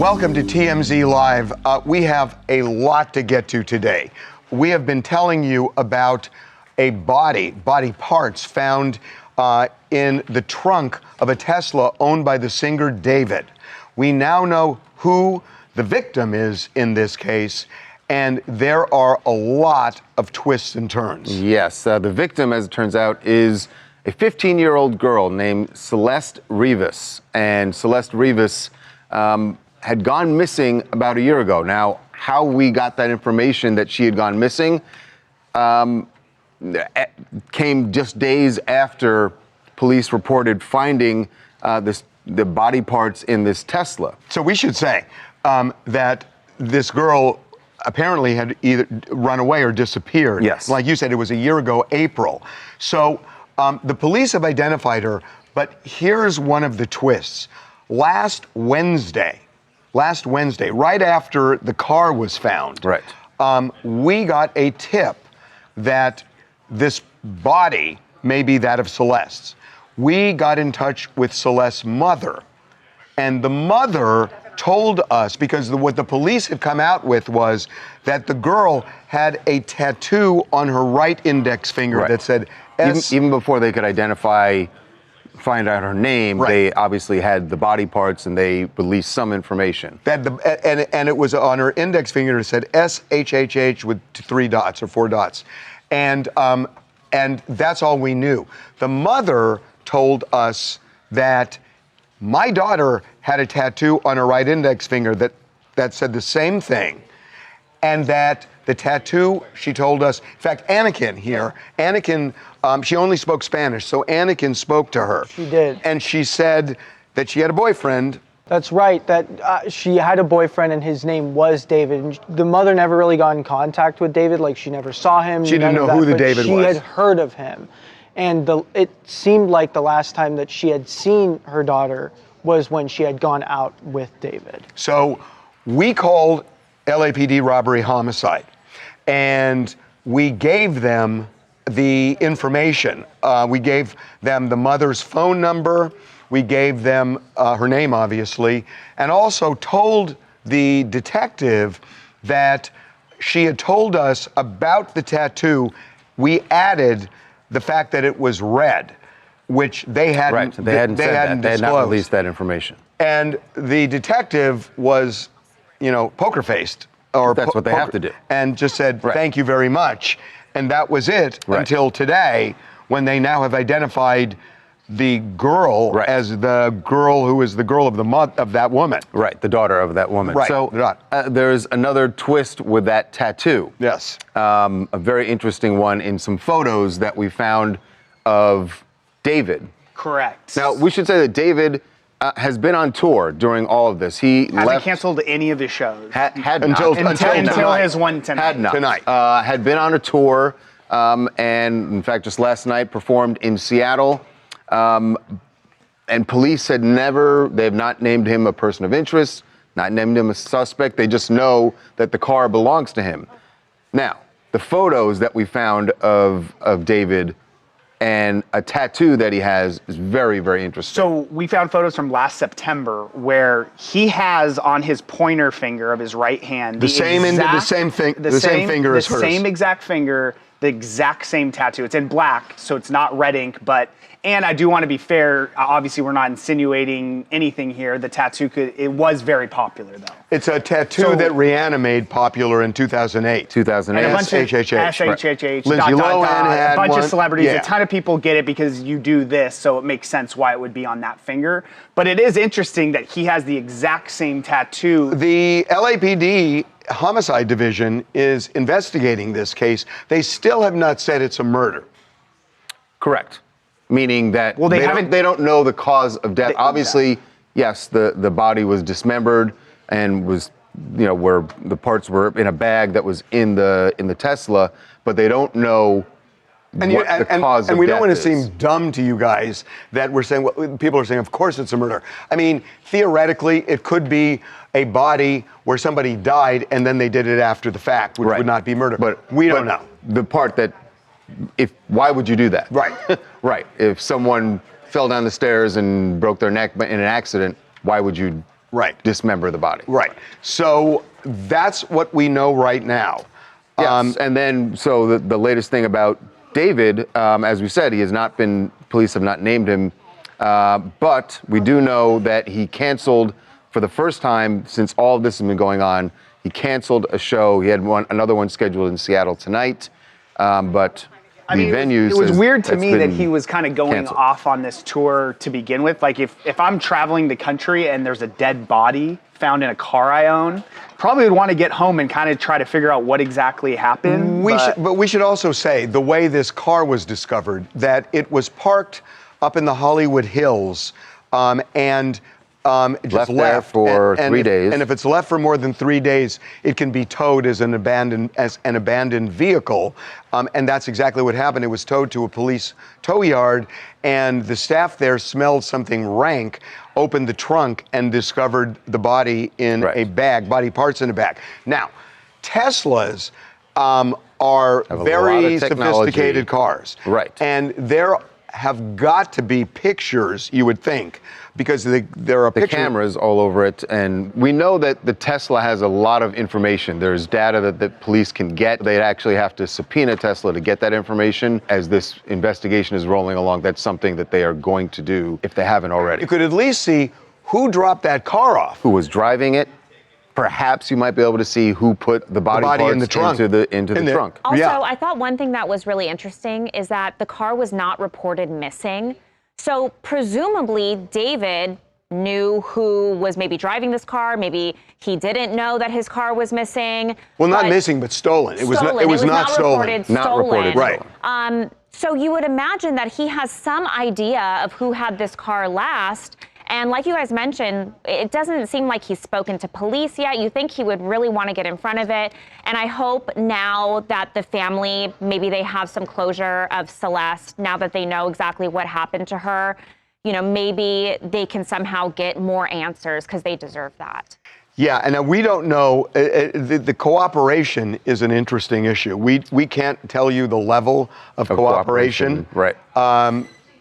Welcome to TMZ Live. We have a lot to get to today. We have been telling you about a body parts found in the trunk of a Tesla owned by the singer David. We now know who the victim is in this case, and there are a lot of twists and turns. Yes, the victim, as it turns out, is a 15-year-old girl named Celeste Rivas. And Celeste Rivas had gone missing about a year ago. Now, how we got that information that she had gone missing came just days after police reported finding the body parts in this Tesla. So we should say that this girl apparently had either run away or disappeared. Yes. Like you said, it was a year ago, April. So the police have identified her, but here's one of the twists. Last Wednesday, right after the car was found, right, we got a tip that this body may be that of Celeste's. We got in touch with Celeste's mother, and the mother told us, because what the police had come out with was that the girl had a tattoo on her right index finger that said S. Even before they could find out her name, they obviously had the body parts and they released some information. And it was on her index finger, it said SHHH with 3 dots or 4 dots. And that's all we knew. The mother told us that my daughter had a tattoo on her right index finger that said the same thing, and that the tattoo, she told us, in fact, Anakin, she only spoke Spanish, so Anakin spoke to her. She did. And she said that she had a boyfriend. That's right, that she had a boyfriend and his name was David. And the mother never really got in contact with David, like she never saw him. She didn't know who the David was. She had heard of him. And it seemed like the last time that she had seen her daughter was when she had gone out with David. So we called LAPD robbery homicide, and we gave them the information. We gave them the mother's phone number, we gave them her name, obviously, and also told the detective that she had told us about the tattoo. We added the fact that it was red, which they hadn't. They hadn't said that. They had not released that information. And the detective was, poker faced, or that's what they have to do, and just said thank you very much, and that was it until today, when they now have identified the girl as the girl who is the girl of that woman. Right, the daughter of that woman. Right. So there's another twist with that tattoo. Yes. A very interesting one in some photos that we found of David. Correct. Now, we should say that David has been on tour during all of this. He hasn't canceled any of his shows. Until his one tonight. Had not. Had been on a tour, and in fact, just last night performed in Seattle. And police had they have not named him a person of interest, not named him a suspect. They just know that the car belongs to him. Now, the photos that we found of David and a tattoo that he has is very, very interesting. So we found photos from last September where he has on his pointer finger of his right hand the same finger as hers. The same exact finger, the exact same tattoo. It's in black, so it's not red ink, and I do want to be fair, obviously we're not insinuating anything here. The tattoo it was very popular though. It's a tattoo that Rihanna made popular in 2008. 2008. And a bunch of SHHH, Lindsay Lohan had a bunch one. of celebrities. Yeah. A ton of people get it because you do this, so it makes sense why it would be on that finger. But it is interesting that he has the exact same tattoo. The LAPD Homicide Division is investigating this case. They still have not said it's a murder. Correct. Meaning that they don't know the cause of death. Obviously, yes, the body was dismembered and was, where the parts were in a bag that was in the Tesla, but they don't know what the cause of death is. And we don't want to seem dumb to you guys that we're saying, people are saying, of course it's a murder. I mean, theoretically, it could be a body where somebody died and then they did it after the fact, which would not be murder. But we don't know. The part that, why would you do that? Right. Right. If someone fell down the stairs and broke their neck in an accident, why would you Right. dismember the body. Right. So that's what we know right now. Yes. And then, so the latest thing about David, as we said, police have not named him, but we do know that he canceled for the first time since all of this has been going on. He canceled a show. He had another one scheduled in Seattle tonight, but venues. It was weird to me that he was kind of going canceled. off on this tour to begin with. Like if I'm traveling the country and there's a dead body found in a car I own, probably would want to get home and kind of try to figure out what exactly happened. But we should also say the way this car was discovered, that it was parked up in the Hollywood Hills, and just Left there for 3 days. And if it's left for more than 3 days, it can be towed as an abandoned vehicle. And that's exactly what happened. It was towed to a police tow yard, and the staff there smelled something rank, opened the trunk, and discovered the body in a bag, body parts in a bag. Now, Teslas are very sophisticated cars. Right. And there have got to be pictures, you would think, because there are the cameras all over it, and we know that the Tesla has a lot of information. There's data that the police can get. They'd actually have to subpoena Tesla to get that information. As this investigation is rolling along, that's something that they are going to do if they haven't already. You could at least see who dropped that car off. Who was driving it? Perhaps you might be able to see who put the body parts in the trunk. into the trunk. Also, Yeah. I thought one thing that was really interesting is that the car was not reported missing. So presumably David knew who was maybe driving this car. Maybe he didn't know that his car was missing. Well, not missing, but stolen. It was not stolen. Not reported Right. So you would imagine that he has some idea of who had this car last. And like you guys mentioned, it doesn't seem like he's spoken to police yet. You think he would really want to get in front of it. And I hope now that the family, maybe they have some closure of Celeste, now that they know exactly what happened to her, maybe they can somehow get more answers, because they deserve that. Yeah, and we don't know. The cooperation is an interesting issue. We can't tell you the level of cooperation. Right.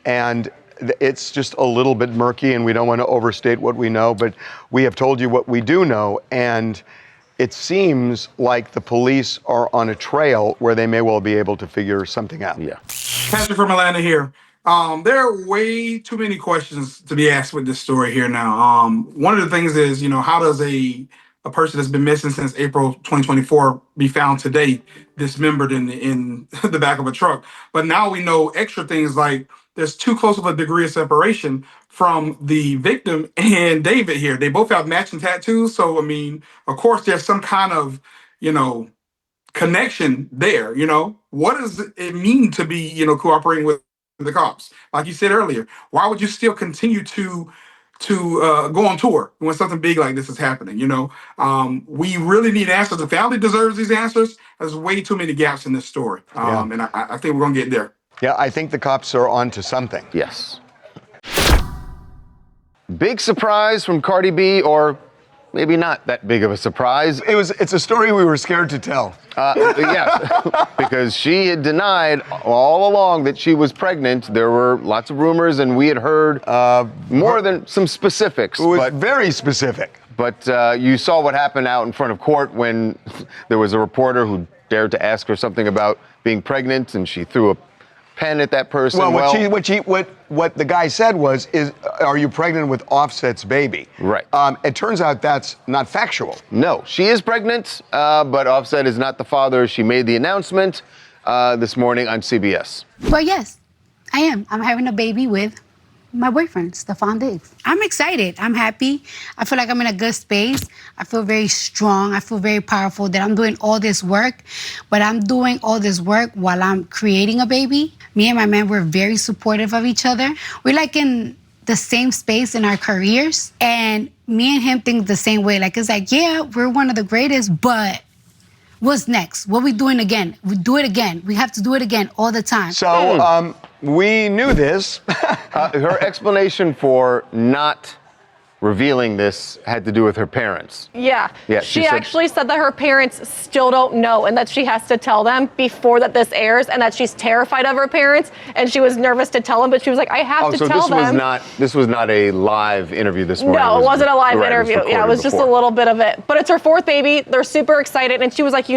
And it's just a little bit murky, and we don't want to overstate what we know, but we have told you what we do know, and it seems like the police are on a trail where they may well be able to figure something out. Yeah. Patrick from Atlanta here. There are way too many questions to be asked with this story here now. One of the things is, how does a person that's been missing since April 2024 be found today, dismembered in the back of a truck? But now we know extra things like there's too close of a degree of separation from the victim and David here. They both have matching tattoos. So, of course, there's some kind of, connection there. What does it mean to be, cooperating with the cops? Like you said earlier, why would you still continue to go on tour when something big like this is happening? We really need answers. The family deserves these answers. There's way too many gaps in this story. And I think we're going to get there. Yeah, I think the cops are onto something. Yes. Big surprise from Cardi B, or maybe not that big of a surprise. It's a story we were scared to tell. Yes, because she had denied all along that she was pregnant. There were lots of rumors, and we had heard more than some specifics. It was very specific. But you saw what happened out in front of court when there was a reporter who dared to ask her something about being pregnant, and she threw a pen at that person. Well, what the guy said was, are you pregnant with Offset's baby? Right. It turns out that's not factual. No, she is pregnant, but Offset is not the father. She made the announcement this morning on CBS. Well, yes, I am. I'm having a baby with my boyfriend, Stephon Diggs. I'm excited. I'm happy. I feel like I'm in a good space. I feel very strong. I feel very powerful that I'm doing all this work, but I'm doing all this work while I'm creating a baby. Me and my man, we're very supportive of each other. We're like in the same space in our careers, and me and him think the same way. Like, it's like, yeah, we're one of the greatest, but what's next? What are we doing again? We do it again. We have to do it again all the time. So we knew this. Her explanation for not revealing this had to do with her parents. Yeah. Yeah, She she said- actually said that her parents still don't know and that she has to tell them before that this airs and that she's terrified of her parents and she was nervous to tell them, but she was like, I have to so tell them. this was not a live interview this morning. No, it wasn't a live interview. Yeah, it was just a before. little bit of it. But it's her fourth baby. They're super excited. And she was like,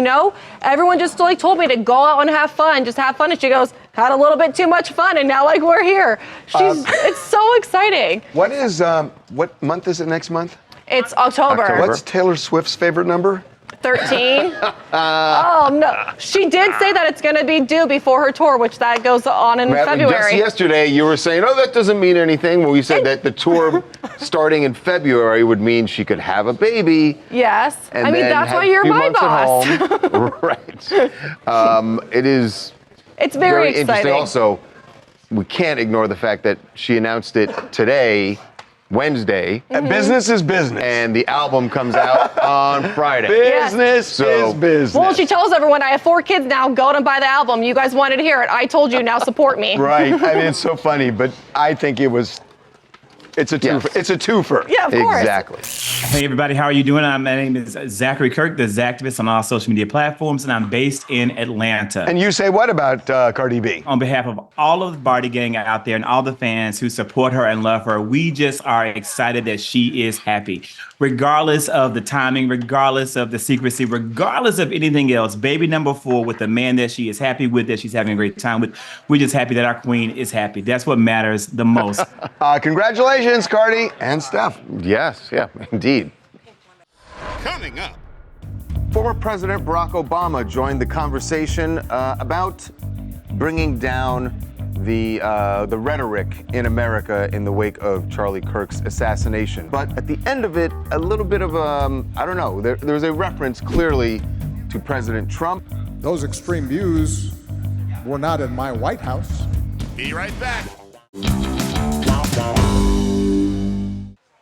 everyone just like told me to go out and have fun. Just have fun. And she goes, had a little bit too much fun. And now like we're here. It's so exciting. What month is it next month? It's October. What's Taylor Swift's favorite number? 13. Oh, no. She did say that it's going to be due before her tour, which that goes on in February. Just yesterday, you were saying, that doesn't mean anything. Well, we said that the tour starting in February would mean she could have a baby. Yes. And I mean, then that's have why you're a few my months at boss. home. Right. It is It's very interesting. exciting. Also, we can't ignore the fact that she announced it today, Wednesday. Business is business. And the album comes out on Friday. Business is business. Well, she tells everyone, I have 4 kids now, go out and buy the album. You guys wanted to hear it. I told you, now support me. Right. I mean, it's so funny, but I think it's a twofer. Yes. It's a twofer. Yeah, of course. Exactly. Hey everybody, how are you doing? My name is Zachary Kirk, the Zactivist on all social media platforms, and I'm based in Atlanta. And you say what about Cardi B? On behalf of all of the Barty gang out there and all the fans who support her and love her, we just are excited that she is happy. Regardless of the timing, regardless of the secrecy, regardless of anything else, baby number 4 with the man that she is happy with, that she's having a great time with, we're just happy that our queen is happy. That's what matters the most. Congratulations, Cardi and Steph. Yes, yeah, indeed. Coming up. Former President Barack Obama joined the conversation about bringing down the rhetoric in America in the wake of Charlie Kirk's assassination. But at the end of it, a little bit of I don't know, there's a reference clearly to President Trump. Those extreme views were not in my White House. Be right back.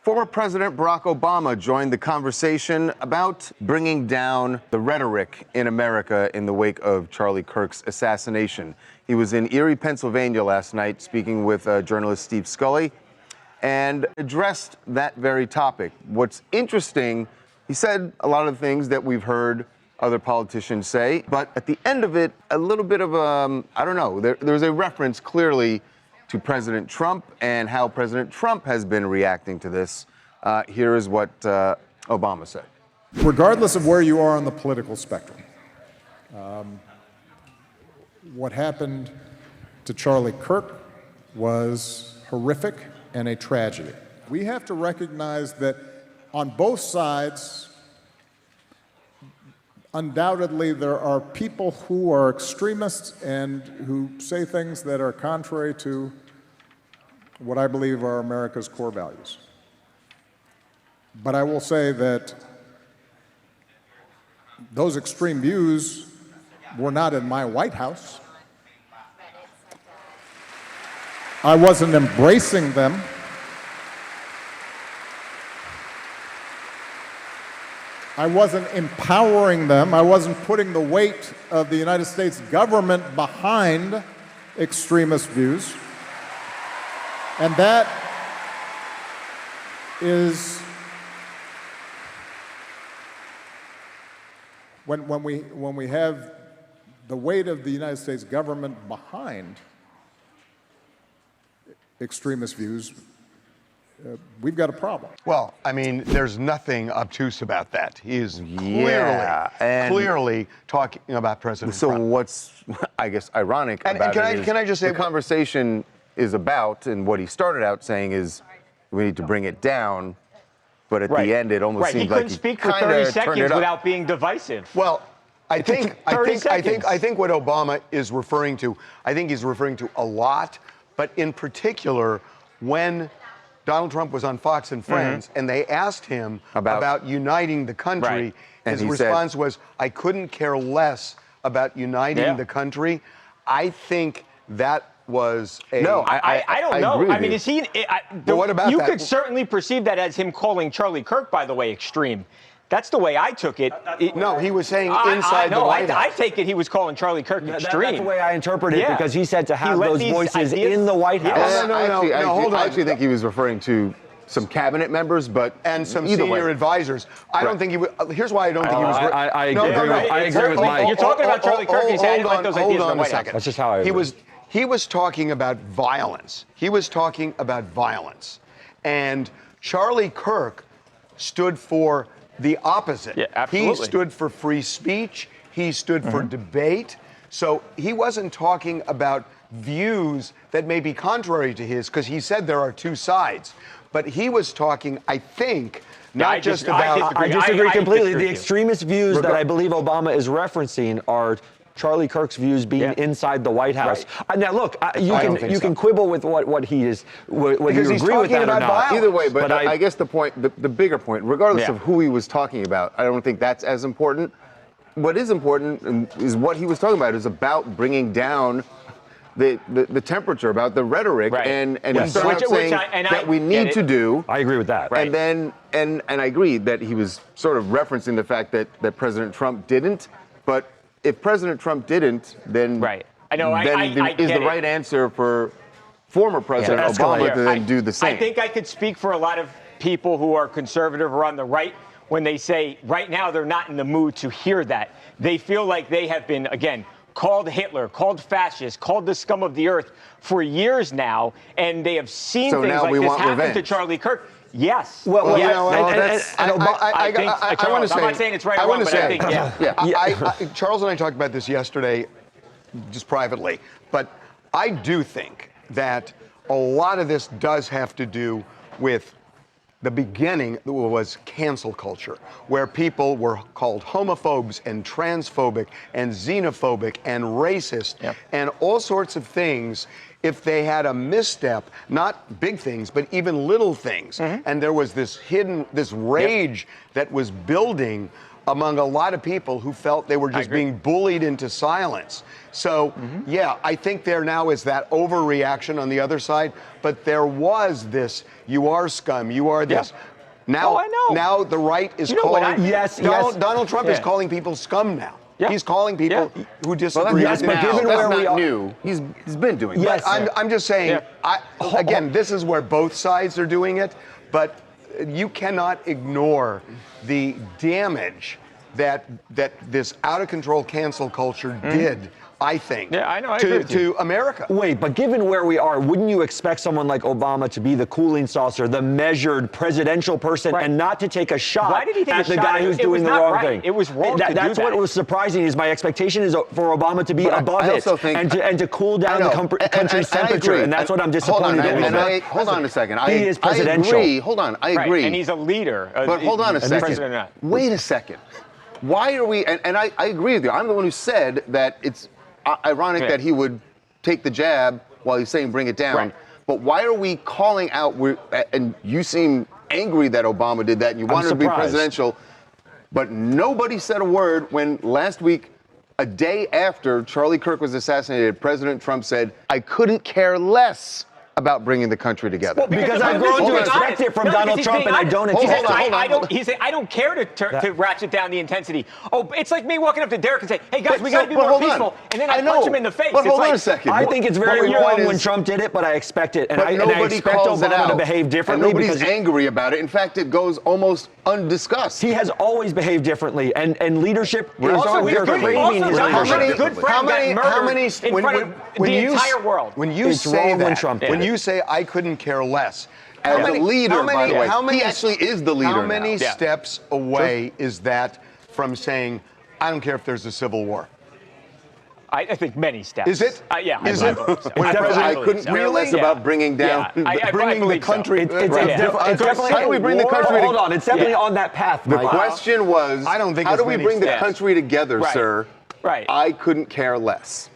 Former President Barack Obama joined the conversation about bringing down the rhetoric in America in the wake of Charlie Kirk's assassination. He was in Erie, Pennsylvania last night speaking with journalist Steve Scully and addressed that very topic. What's interesting, he said a lot of the things that we've heard other politicians say, but at the end of it, a little bit of I don't know, there's a reference clearly to President Trump and how President Trump has been reacting to this. Here is what Obama said. Regardless of where you are on the political spectrum, what happened to Charlie Kirk was horrific and a tragedy. We have to recognize that on both sides, undoubtedly there are people who are extremists and who say things that are contrary to what I believe are America's core values. But I will say that those extreme views were not in my White House. I wasn't embracing them. I wasn't empowering them. I wasn't putting the weight of the United States government behind extremist views. And that is when we have the weight of the United States government behind extremist views, we've got a problem. Well, I mean, there's nothing obtuse about that. He is clearly talking about President Trump. So what's, I guess, ironic about it is can I just say, the conversation is about, and what he started out saying is, we need to bring it down, but at the end, it almost seemed like he speak for kinda 30 turned it seconds up. without being divisive. Well, I think what Obama is referring to, I think he's referring to a lot, but in particular, when Donald Trump was on Fox and Friends, and they asked him about uniting the country, his response was, I couldn't care less about uniting the country. I think that was a... No, I don't know. I mean, is he... what about you that? could certainly perceive that as him calling Charlie Kirk, by the way, extreme. That's the way I took it. No, he was saying inside the White House. I take it he was calling Charlie Kirk extreme. That's the way I interpret it, because he said to have those voices in the White House. I actually think he was referring to some cabinet members, but and some either senior way. advisors. I don't think he would. Here's why I don't think he was. I agree with Mike. You're talking about Charlie Kirk. He said, I didn't like those ideas in the White House. That's just how I agree. He was talking about violence. He was talking about violence. And Charlie Kirk stood for the opposite. Yeah, absolutely. He stood for free speech. He stood for debate. So he wasn't talking about views that may be contrary to his, because he said there are two sides. But he was talking, I think, not just about... I disagree completely. disagree The extremist views that I believe Obama is referencing are Charlie Kirk's views being inside the White House. Now, look, you can quibble with what he is, whether you agree with that or not. Violence. Either way, but I guess the point, the bigger point, regardless of who he was talking about, I don't think that's as important. What is important is what he was talking about is about bringing down the temperature, about the rhetoric, and he started out saying that we need to do. I agree with that. And then and I agree that he was sort of referencing the fact that President Trump didn't, but if President Trump didn't, then is the right answer for former President Obama to then do the same. I think I could speak for a lot of people who are conservative or on the right when they say right now they're not in the mood to hear that. They feel like they have been, again, called Hitler, called fascist, called the scum of the earth for years now, and they have seen things like this happen to Charlie Kirk. Yes. Well, yes. you know, I want to say. I'm not saying it's right or wrong, but I think, Charles and I talked about this yesterday, just privately, but I do think that a lot of this does have to do with the beginning was cancel culture, where people were called homophobes and transphobic and xenophobic and racist and all sorts of things if they had a misstep, not big things, but even little things. And there was this rage that was building among a lot of people who felt they were just being bullied into silence. So, I think there now is that overreaction on the other side, but there was this, you are scum, you are this. Now, now the right is calling, Donald Trump is calling people scum now. He's calling people who disagree. But given where we are, new. He's been doing that. I'm just saying, again, this is where both sides are doing it, but you cannot ignore the damage that this out of control cancel culture did, I think, to America. Wait, but given where we are, wouldn't you expect someone like Obama to be the cooling saucer, the measured presidential person, and not to take a shot at the guy who's doing the wrong thing? It was wrong to do that. That's what was surprising. Is my expectation is for Obama to be above it and to cool down the country's temperature, and that's what I'm disappointed in. Hold on a second. He is presidential. I agree. Hold on. I agree. And he's a leader. But hold on a second. President or not. Wait a second. Why are we? And I agree with you. I'm the one who said that it's ironic that he would take the jab while he's saying bring it down. But why are we calling out? And you seem angry that Obama did that, and you wanted to be presidential. But nobody said a word when last week, a day after Charlie Kirk was assassinated, President Trump said, I couldn't care less about bringing the country together. Well, because I've grown to expect it from Donald Trump, and I don't expect it. He said, I don't care to ratchet down the intensity. Oh, it's like me walking up to Derek and say, hey, guys, we got to be more peaceful. And then I punch him in the face. But hold on a second. I think it's very wrong when Trump did it, but I expect it. And I expect Obama to behave differently. And nobody's angry about it. In fact, it goes almost undiscussed. He has always behaved differently. And leadership is craving his leadership. Good friend got murdered in front of the entire world. When you say that, when you say I couldn't care less. As a leader, by the way, he actually is the leader. How many steps away is that from saying, I don't care if there's a civil war? I think many steps. Is it? Yeah. Is it? I couldn't care less about bringing down, bringing the country. How do we bring the country? Hold on, it's definitely on that path. The question was, I don't think how do we bring the country together, sir? Right. I couldn't care less.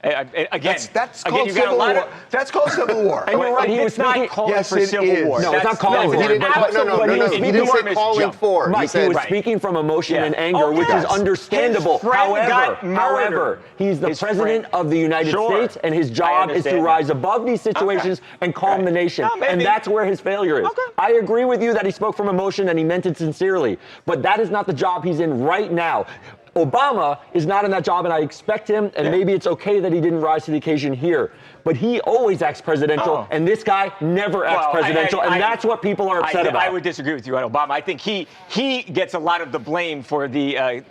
Again, that's called civil war. That's called civil war. And you're right. He was not calling for civil war. No, it's not calling for it. No. He didn't say calling for. Mike, he was speaking from emotion and anger, which is understandable. However, he's the president of the United States, and his job is to rise above these situations and calm the nation. And that's where his failure is. I agree with you that he spoke from emotion and he meant it sincerely, but that is not the job he's in right now. Obama is not in that job, and I expect him, and maybe it's okay that he didn't rise to the occasion here. But he always acts presidential, and this guy never acts presidential, and that's what people are upset about. I would disagree with you on Obama. I think he gets a lot of the blame for the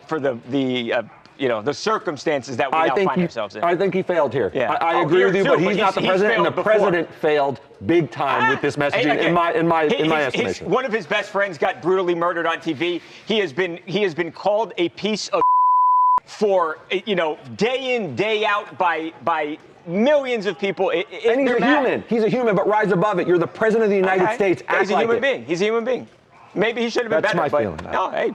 circumstances that we now find ourselves in. I think he failed here. Yeah. I agree with you, but he's not the president, and the president failed big time with this messaging, in my estimation. One of his best friends got brutally murdered on TV. He has been called a piece of for day in, day out by millions of people. And he's a human. He's a human, but rise above it. You're the president of the United States. He's a human being. He's a human being. Maybe he should have been better. That's my feeling. No, hey.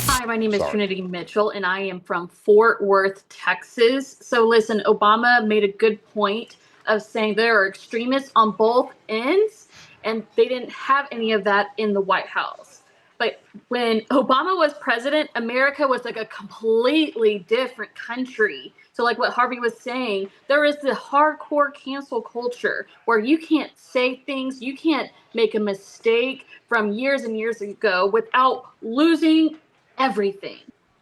Hi, my name is Trinity Mitchell, and I am from Fort Worth, Texas. So listen, Obama made a good point of saying there are extremists on both ends, and they didn't have any of that in the White House. But when Obama was president, America was like a completely different country. So like what Harvey was saying, there is the hardcore cancel culture where you can't say things, you can't make a mistake from years and years ago without losing everything.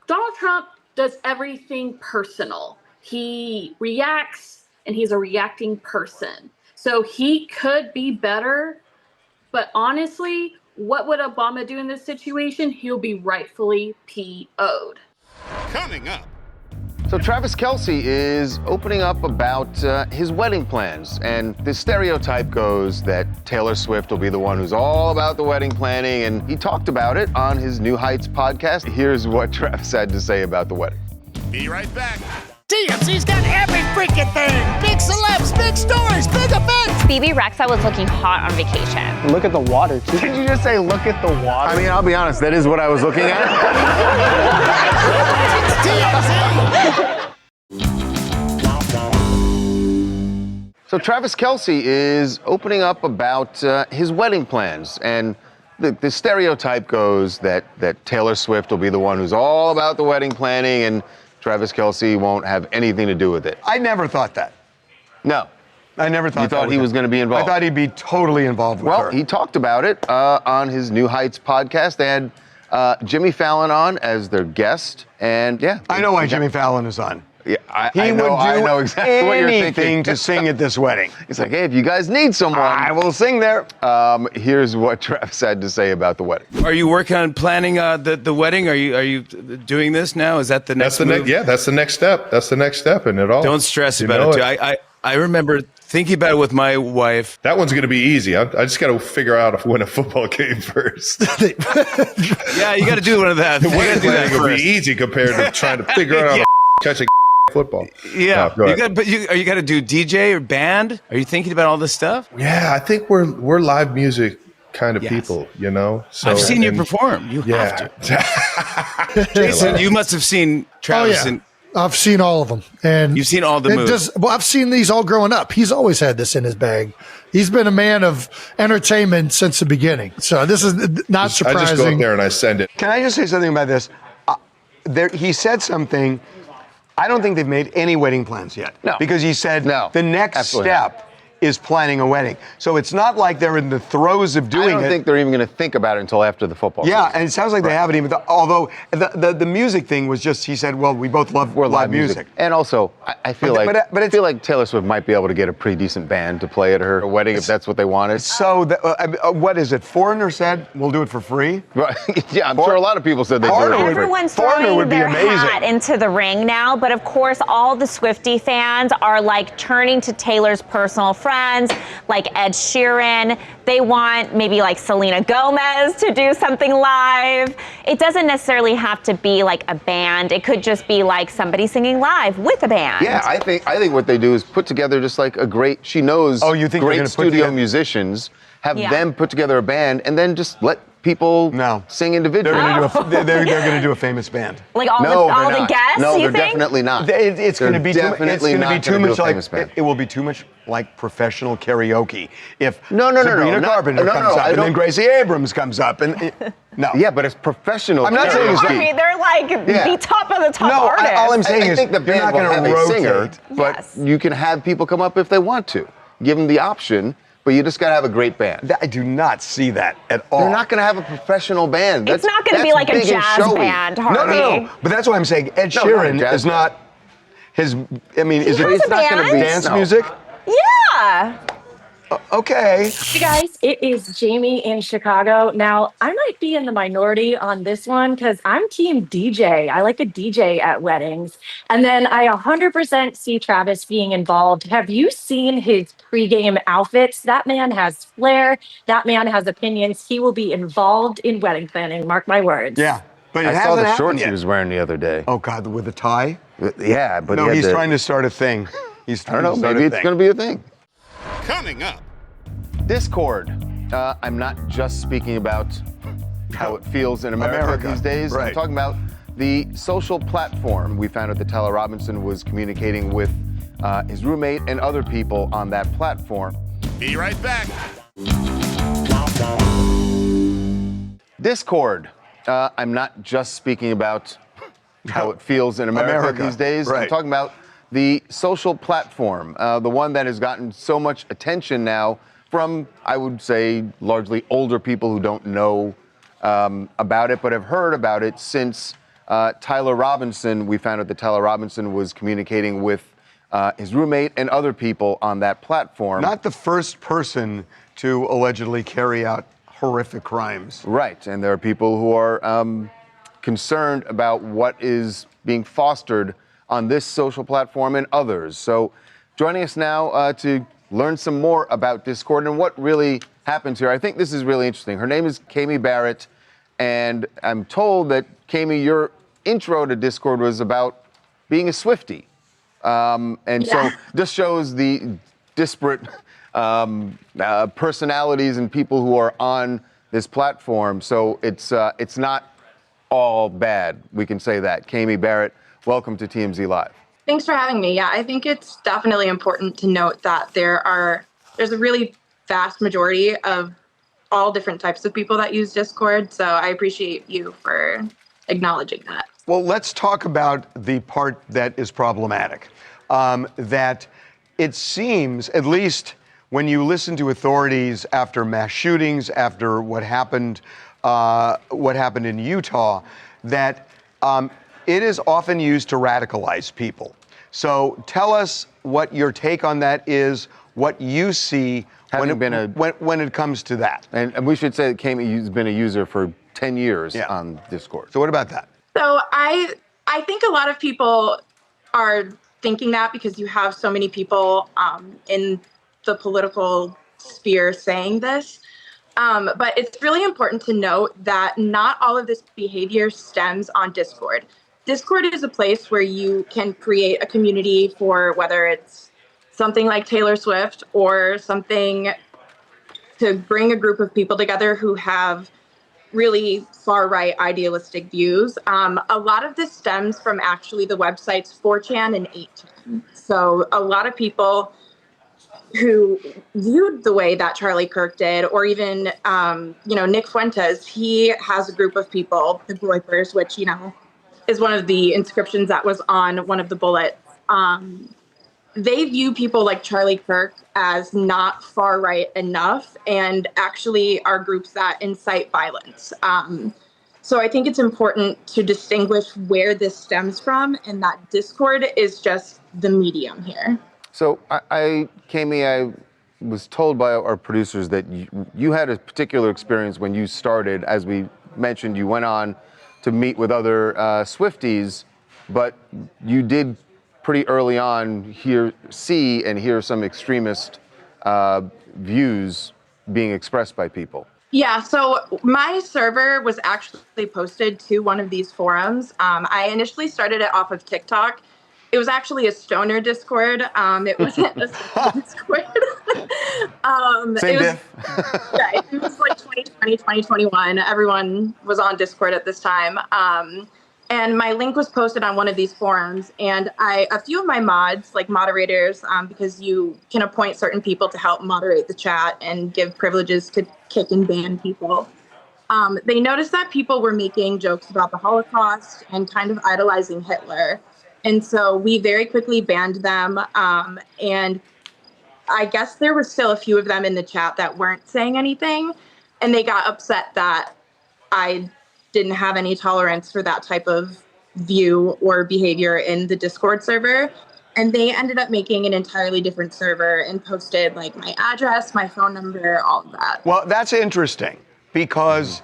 Donald Trump does everything personal. He reacts, and he's a reacting person. So he could be better, but honestly, what would Obama do in this situation? He'll be rightfully PO'd. Coming up. So Travis Kelce is opening up about his wedding plans, and the stereotype goes that Taylor Swift will be the one who's all about the wedding planning, and he talked about it on his New Heights podcast. Here's what Travis had to say about the wedding. Be right back. TMZ's got every freaking thing. Big celebs, big stories, big events. BB Rexa was looking hot on vacation. Look at the water, too. Did you just say look at the water? I mean, I'll be honest, that is what I was looking at. So Travis Kelce is opening up about his wedding plans, and the stereotype goes that Taylor Swift will be the one who's all about the wedding planning, and Travis Kelce won't have anything to do with it. I never thought that. No. I never thought You thought he was going to be involved? I thought he'd be totally involved with her. Well, he talked about it on his New Heights podcast. They had Jimmy Fallon on as their guest, and yeah. I know why Jimmy Fallon is on. Yeah, I know exactly what you're thinking. Anything to sing at this wedding. He's like, hey, if you guys need someone, I will sing there. Here's what Travis had to say about the wedding. Are you working on planning the wedding? Are you doing this now? Is that the next move? Yeah, that's the next step. That's the next step in it all. Don't stress about it, too. I remember thinking about it with my wife. That one's going to be easy. I just got to figure out if win a football game first. Yeah, you got to do one of that. The wedding planning will be easy compared to trying to figure out how to catch a football. Yeah, you got to do DJ or band. Are you thinking about all this stuff? Yeah, I think we're live music kind of people, you know. So, I've seen you perform. You have to. Jason, you must have seen Travis. Oh, yeah. I've seen all of them, and you've seen all the moves. I've seen these all growing up. He's always had this in his bag. He's been a man of entertainment since the beginning. So this is not surprising. I just go up there and I send it. Can I just say something about this? He said something. I don't think they've made any wedding plans yet. No. Because he said the next step is planning a wedding. So it's not like they're in the throes of doing it. I don't think they're even going to think about it until after the football season. Yeah, and it sounds like they haven't even. Although the music thing was just, he said, well, we both love live music. And also, I feel like Taylor Swift might be able to get a pretty decent band to play at her wedding if that's what they wanted. So what is it? Foreigner said we'll do it for free. Right? Yeah, I'm sure a lot of people said they'd do it for free. Everyone's throwing their hat into the ring now, but of course, all the Swiftie fans are like turning to Taylor's personal friends, like Ed Sheeran. They want maybe like Selena Gomez to do something live. It doesn't necessarily have to be like a band. It could just be like somebody singing live with a band. Yeah, I think what they do is put together just like a great, she knows great studio musicians, have them put together a band, and then just let people sing individually. They're going to do a famous band. Like all the guests, No, you they're think? definitely not. It's going to be too much like it will be too much like professional karaoke. If No, Sabrina Carpenter comes up and then Gracie Abrams comes up and no. Yeah, but it's professional. I'm not saying it's they're like the top of the top artists. All I'm saying is think the band not will going have to a rotate. singer, but you can have people come up if they want to. Give them the option. but you just got to have a great band. I do not see that at all. They're not going to have a professional band. It's not going to be like a jazz band, Harvey. No. But that's why I'm saying Ed Sheeran is not his. I mean, is has it a not going to be band. dance No. music? Yeah. Okay. Hey guys, it is Jamie in Chicago. Now, I might be in the minority on this one because I'm team DJ. I like a DJ at weddings. And then I 100% see Travis being involved. Have you seen his pregame outfits? That man has flair. That man has opinions. He will be involved in wedding planning. Mark my words. Yeah. But it I saw hasn't the happened shorts yet. he was wearing the other day. Oh God, with a tie? Yeah, but no, he had he's the- trying to start a thing. He's I don't trying know. to start Maybe a it's thing. going to be a thing. Coming up. Discord. I'm not just speaking about how it feels in America these days. Right. I'm talking about the social platform. We found out that Tyler Robinson was communicating with his roommate and other people on that platform. Be right back. Discord. I'm not just speaking about how it feels in America these days. Right. I'm talking about the social platform, the one that has gotten so much attention now from, I would say, largely older people who don't know about it, but have heard about it since Tyler Robinson. We found out that Tyler Robinson was communicating with his roommate and other people on that platform. Not the first person to allegedly carry out horrific crimes. Right, and there are people who are concerned about what is being fostered on this social platform and others. So joining us now to learn some more about Discord and what really happens here. I think this is really interesting. Her name is Kami Barrett, and I'm told that, Kami, your intro to Discord was about being a Swiftie. So this shows the disparate personalities and people who are on this platform. So it's not all bad. We can say that. Kami Barrett, welcome to TMZ Live. Thanks for having me. Yeah, I think it's definitely important to note that there's a really vast majority of all different types of people that use Discord. So I appreciate you for acknowledging that. Well, let's talk about the part that is problematic. That it seems, at least when you listen to authorities after mass shootings, after what happened in Utah, that it is often used to radicalize people. So tell us what your take on that is, what you see when it comes to that. And we should say that Kami has been a user for 10 years on Discord. So what about that? So I think a lot of people are thinking that because you have so many people in the political sphere saying this. But it's really important to note that not all of this behavior stems on Discord. Discord is a place where you can create a community for whether it's something like Taylor Swift or something to bring a group of people together who have really far-right idealistic views. A lot of this stems from actually the websites 4chan and 8chan. So a lot of people who viewed the way that Charlie Kirk did, or even, Nick Fuentes, he has a group of people, the Groypers, which, is one of the inscriptions that was on one of the bullets. They view people like Charlie Kirk as not far right enough and actually are groups that incite violence. So I think it's important to distinguish where this stems from and that Discord is just the medium here. So Kami, I was told by our producers that you had a particular experience when you started. As we mentioned, you went on to meet with other Swifties, but you did pretty early on see and hear some extremist views being expressed by people. Yeah, so my server was actually posted to one of these forums. I initially started it off of TikTok. It was actually a stoner Discord. It wasn't a Discord. Same diff. Yeah, it was like 2020, 2021. Everyone was on Discord at this time. And my link was posted on one of these forums. And a few of my mods, like moderators, because you can appoint certain people to help moderate the chat and give privileges to kick and ban people. They noticed that people were making jokes about the Holocaust and kind of idolizing Hitler. And so we very quickly banned them. And I guess there were still a few of them in the chat that weren't saying anything, and they got upset that I didn't have any tolerance for that type of view or behavior in the Discord server. And they ended up making an entirely different server and posted like my address, my phone number, all of that. Well, that's interesting because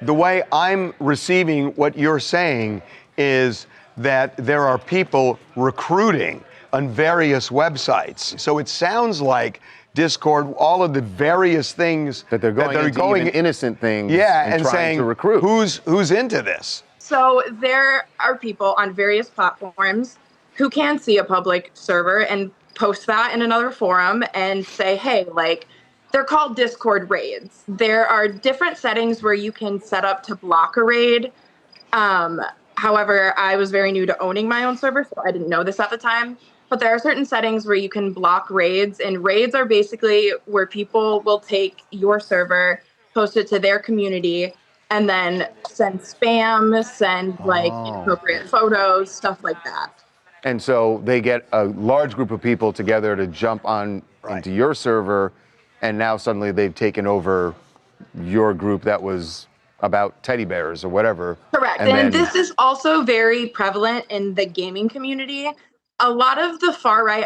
the way I'm receiving what you're saying is that there are people recruiting on various websites. So it sounds like Discord, all of the various things that they're going into innocent things, and trying saying to recruit. Who's into this? So there are people on various platforms who can see a public server and post that in another forum and say, hey, like, they're called Discord raids. There are different settings where you can set up to block a raid. However, I was very new to owning my own server, so I didn't know this at the time. But there are certain settings where you can block raids, and raids are basically where people will take your server, post it to their community, and then send spam, send like inappropriate photos, stuff like that. And so they get a large group of people together to jump on into your server, and now suddenly they've taken over your group that was about teddy bears or whatever. Correct. And this is also very prevalent in the gaming community. A lot of the far-right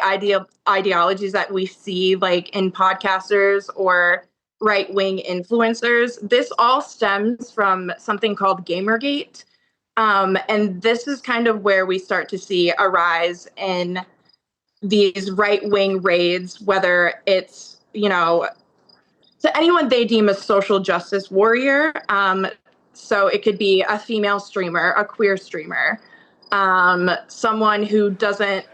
ideologies that we see like in podcasters or right-wing influencers, this all stems from something called Gamergate. And this is kind of where we start to see a rise in these right-wing raids, whether it's, to anyone they deem a social justice warrior. So it could be a female streamer, a queer streamer, someone who doesn't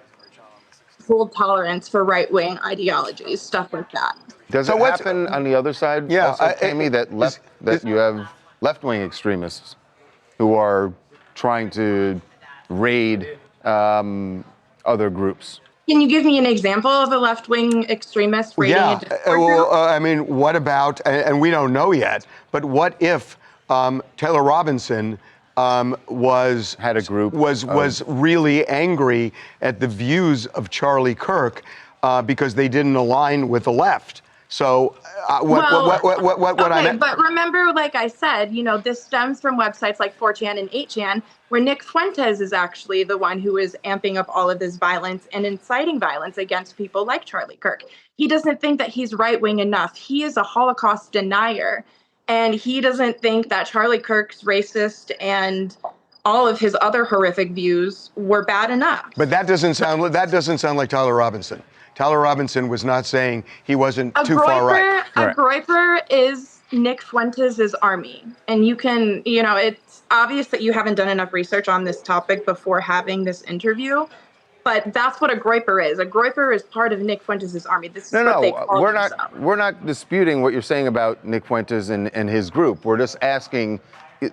hold tolerance for right-wing ideologies, stuff like that. Does it happen on the other side? Yeah, also, Tammy, that you have left-wing extremists who are trying to raid other groups. Can you give me an example of a left-wing extremist raiding a Discord group? I mean, what about, and we don't know yet, but what if Taylor Robinson was really angry at the views of Charlie Kirk because they didn't align with the left? So But remember, like I said, this stems from websites like 4chan and 8chan, where Nick Fuentes is actually the one who is amping up all of this violence and inciting violence against people like Charlie Kirk. He doesn't think that he's right-wing enough. He is a Holocaust denier, and he doesn't think that Charlie Kirk's racist and all of his other horrific views were bad enough. But that doesn't sound like Tyler Robinson. Tyler Robinson was not saying he wasn't too far right. A groiper is Nick Fuentes' army. And you can, it's obvious that you haven't done enough research on this topic before having this interview, but that's what a groiper is. A groiper is part of Nick Fuentes' army. This is what they call themselves. We're not disputing what you're saying about Nick Fuentes and his group. We're just asking,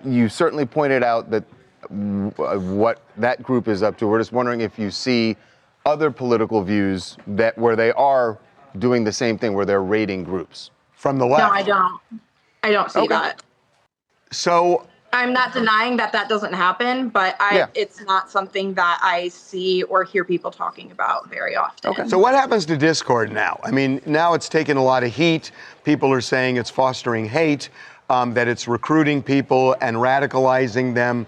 you certainly pointed out that what that group is up to. We're just wondering if you see other political views where they are doing the same thing, where they're raiding groups from the left. No, I don't. I don't see that. So I'm not denying that doesn't happen, but it's not something that I see or hear people talking about very often. Okay. So what happens to Discord now? I mean, now it's taken a lot of heat. People are saying it's fostering hate, that it's recruiting people and radicalizing them.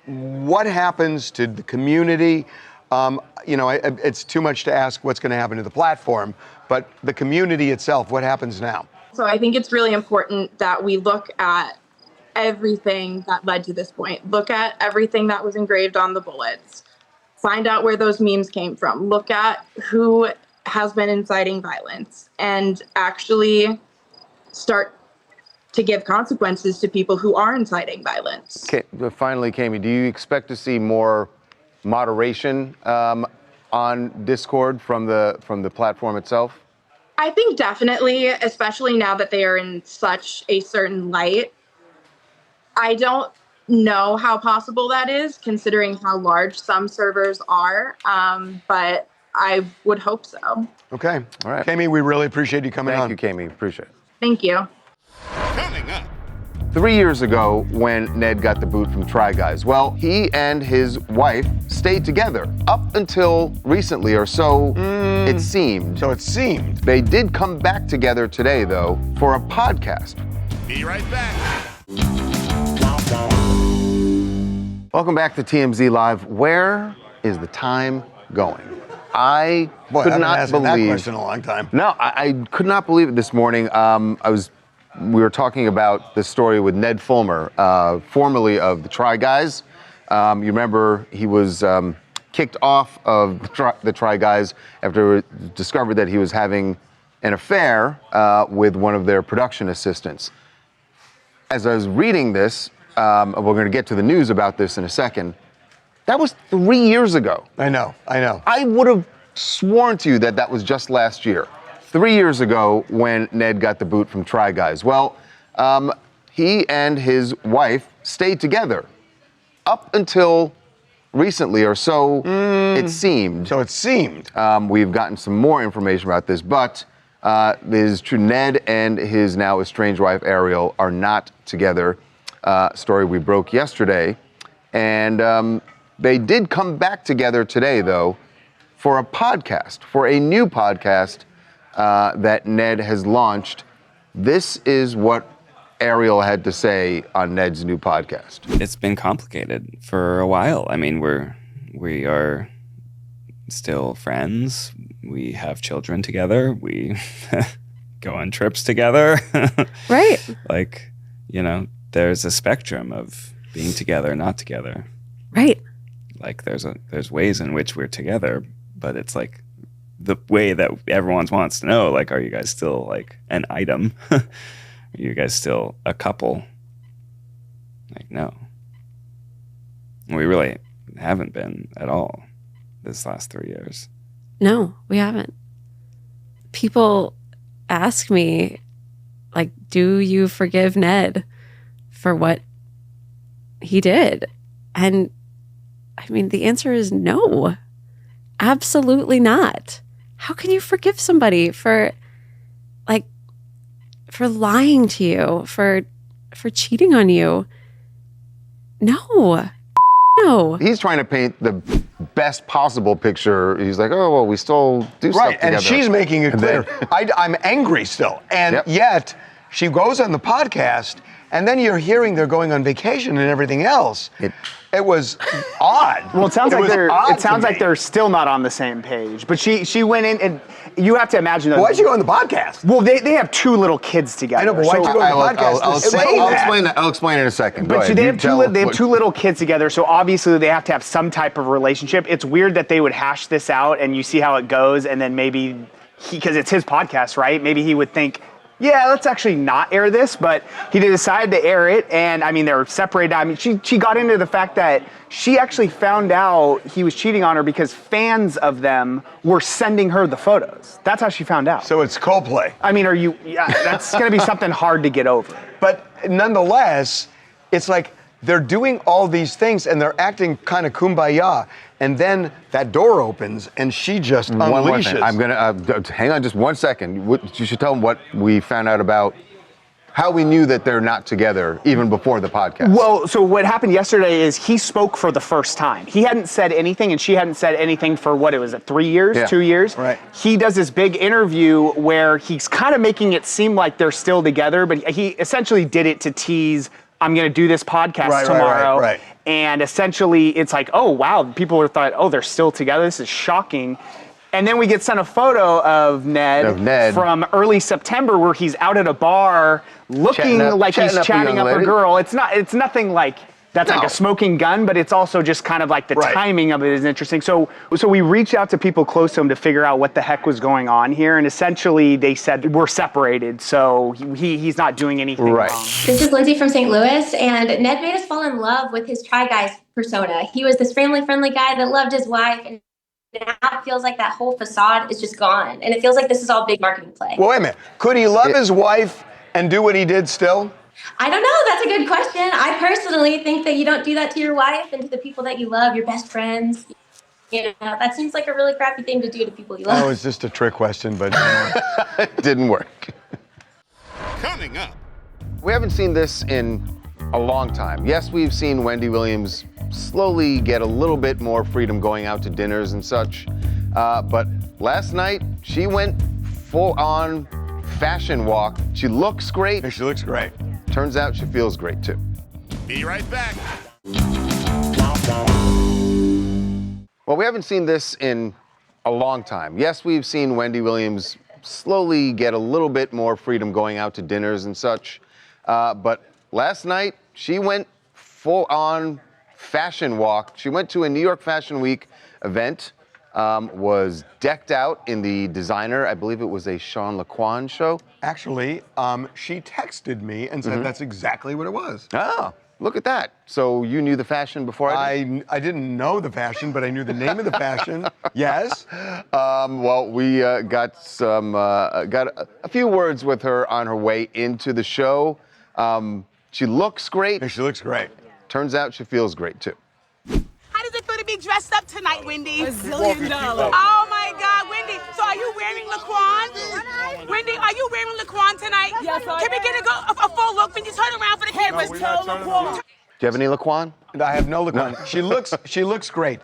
What happens to the community? It's too much to ask what's going to happen to the platform, but the community itself, what happens now? So I think it's really important that we look at everything that led to this point. Look at everything that was engraved on the bullets. Find out where those memes came from. Look at who has been inciting violence and actually start to give consequences to people who are inciting violence. Okay, finally, Kami, do you expect to see more moderation on Discord from the platform itself? I think definitely, especially now that they are in such a certain light. I don't know how possible that is, considering how large some servers are, but I would hope so. Okay. All right. Kami, we really appreciate you coming on. Thank you, Kami. Appreciate it. Thank you. Coming up. 3 years ago when Ned got the boot from Try Guys. Well, he and his wife stayed together up until recently, or so it seemed. So it seemed. They did come back together today, though, for a podcast. Be right back. Welcome back to TMZ Live. Where is the time going? I could not believe that question in a long time. No, I could not believe it this morning. We were talking about this story with Ned Fulmer, formerly of the Try Guys. You remember he was kicked off of the Try Guys after it discovered that he was having an affair with one of their production assistants. As I was reading this, we're going to get to the news about this in a second. That was 3 years ago. I know. I would have sworn to you that that was just last year. 3 years ago when Ned got the boot from Try Guys. Well, he and his wife stayed together up until recently, or so it seemed. So it seemed. We've gotten some more information about this, but this is true. Ned and his now estranged wife, Ariel, are not together. Story we broke yesterday. And they did come back together today, though, for a podcast, for a new podcast that Ned has launched. This is what Ariel had to say on Ned's new podcast. It's been complicated for a while. I mean, we are still friends. We have children together. We go on trips together. Right. Like, you know, there's a spectrum of being together, not together. Right. Like there's ways in which we're together, but it's like the way that everyone wants to know, like, are you guys still like an item? Are you guys still a couple? Like, no. We really haven't been at all this last 3 years. No, we haven't. People ask me, like, do you forgive Ned for what he did? And I mean, the answer is no, absolutely not. How can you forgive somebody for lying to you, for cheating on you? No. He's trying to paint the best possible picture. He's like, oh, well, we still do stuff together. Right, and she's making it clear. I'm angry still. And yet, she goes on the podcast, and then you're hearing they're going on vacation and everything else. It was odd. Well, it sounds like they're still not on the same page. But she went in, and you have to imagine. Why'd you go on the podcast? Well, they have two little kids together. I know, but why'd you go on the podcast? I'll explain in a second. But they have two little kids together, so obviously they have to have some type of relationship. It's weird that they would hash this out, and you see how it goes, and then maybe because it's his podcast, right? Maybe he would think, yeah, let's actually not air this, but he decided to air it, and I mean, they were separated. I mean, she got into the fact that she actually found out he was cheating on her because fans of them were sending her the photos. That's how she found out. So it's Coldplay. I mean, that's going to be something hard to get over. But nonetheless, it's like they're doing all these things and they're acting kind of kumbaya. And then that door opens and she just unleashes. I'm going to hang on just 1 second. You should tell them what we found out about how we knew that they're not together even before the podcast. Well, so what happened yesterday is he spoke for the first time. He hadn't said anything and she hadn't said anything for 3 years, 2 years? Right. He does this big interview where he's kind of making it seem like they're still together, but he essentially did it to tease, I'm going to do this podcast tomorrow. Right. And essentially it's like, oh, wow, people would have thought, oh, they're still together. This is shocking. And then we get sent a photo of Ned from early September where he's out at a bar looking like he's chatting up a girl. It's nothing like that's like a smoking gun, but it's also just kind of like the timing of it is interesting. So we reached out to people close to him to figure out what the heck was going on here. And essentially they said, we're separated. So he's not doing anything wrong. This is Lindsay from St. Louis, and Ned made us fall in love with his Try Guys persona. He was this family-friendly guy that loved his wife, and now it feels like that whole facade is just gone. And it feels like this is all big marketing play. Well, wait a minute. Could he love his wife and do what he did still? I don't know. That's a good question. I personally think that you don't do that to your wife and to the people that you love, your best friends. You know, that seems like a really crappy thing to do to people you love. That was just a trick question, but it didn't work. Coming up. We haven't seen this in a long time. Yes, we've seen Wendy Williams slowly get a little bit more freedom going out to dinners and such. But last night, she went full-on fashion walk. She looks great. She looks great. Turns out she feels great, too. Be right back. Well, we haven't seen this in a long time. Yes, we've seen Wendy Williams slowly get a little bit more freedom going out to dinners and such. But last night, she went full-on fashion walk. She went to a New York Fashion Week event, was decked out in the designer, I believe it was a Sean LaQuan show. Actually, she texted me and said that's exactly what it was. Oh, look at that. So you knew the fashion before I did? I didn't know the fashion, but I knew the name of the fashion. Yes. Well, we got a few words with her on her way into the show. She looks great. She looks great. Turns out she feels great, too. How does it feel to be dressed up tonight, Wendy? $1 zillion. Oh my God, Wendy. So are you wearing Laquan? Wendy, are you wearing Laquan tonight? Yes, I am. Can we get a full look? Wendy, turn around for the cameras. Tell Laquan. Do you have any Laquan? I have no Laquan. She looks great.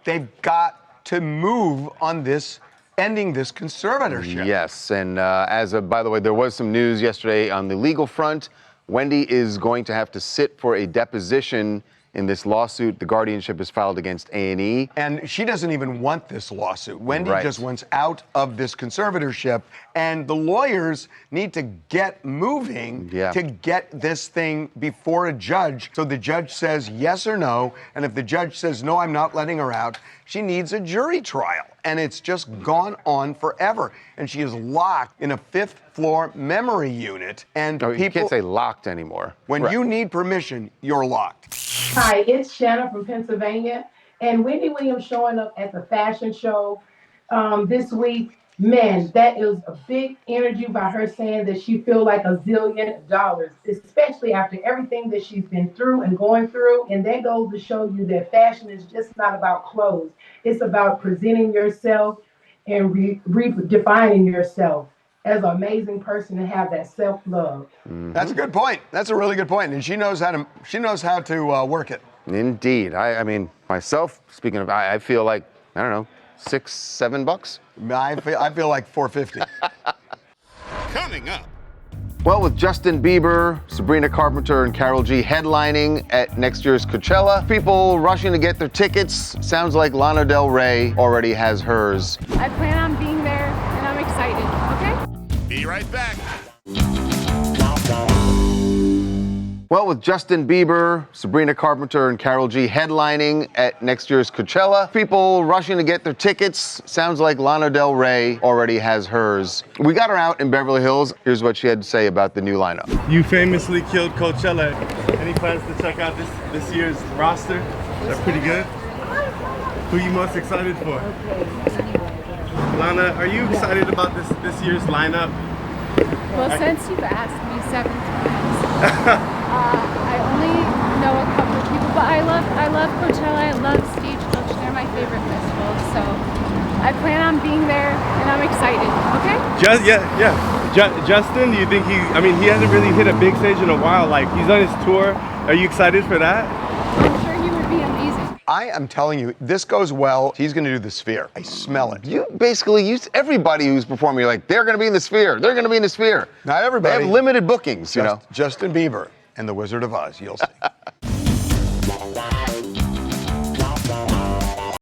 They've got to move on this, ending this conservatorship. Yes, and by the way, there was some news yesterday on the legal front. Wendy is going to have to sit for a deposition in this lawsuit the guardianship is filed against A&E. And she doesn't even want this lawsuit. Wendy Right. just wants out of this conservatorship, and the lawyers need to get moving to get this thing before a judge. So the judge says yes or no, and if the judge says no, I'm not letting her out, she needs a jury trial. And it's just gone on forever. And she is locked in a 5th floor memory unit. And No, people you can't say locked anymore. When you need permission, you're locked. Hi, it's Shanna from Pennsylvania, and Wendy Williams showing up at the fashion show this week. Man, that is a big energy by her saying that she feels like $1 zillion, especially after everything that she's been through and going through. And that goes to show you that fashion is just not about clothes. It's about presenting yourself and redefining yourself as an amazing person and have that self-love. That's a good point. That's a really good point, and she knows how to work it. Indeed. I mean, myself, speaking of, I feel like, I don't know, $6, $7? I feel like $4.50. Coming up. Well, with Justin Bieber, Sabrina Carpenter, and Karol G headlining at next year's Coachella, people rushing to get their tickets. Sounds like Lana Del Rey already has hers. I plan on being there, and I'm excited, okay? Be right back. Well, with Justin Bieber, Sabrina Carpenter, and Karol G headlining at next year's Coachella, people rushing to get their tickets. Sounds like Lana Del Rey already has hers. We got her out in Beverly Hills. Here's what she had to say about the new lineup. You famously killed Coachella. Any plans to check out this year's roster? They're pretty good. Who are you most excited for? Lana, are you excited about this year's lineup? Well, since you've asked me 7 times, I only know a couple of people, but I love Coachella. I love Stagecoach. They're my favorite festivals, so I plan on being there, and I'm excited. Okay? Justin, do you think he hasn't really hit a big stage in a while. Like, he's on his tour. Are you excited for that? I'm sure he would be amazing. I am telling you, this goes well. He's going to do the Sphere. I smell it. You basically use everybody who's performing. You're like, they're going to be in the Sphere. They're going to be in the Sphere. Not everybody. They have limited bookings, you know. Justin Bieber and the Wizard of Oz. You'll see.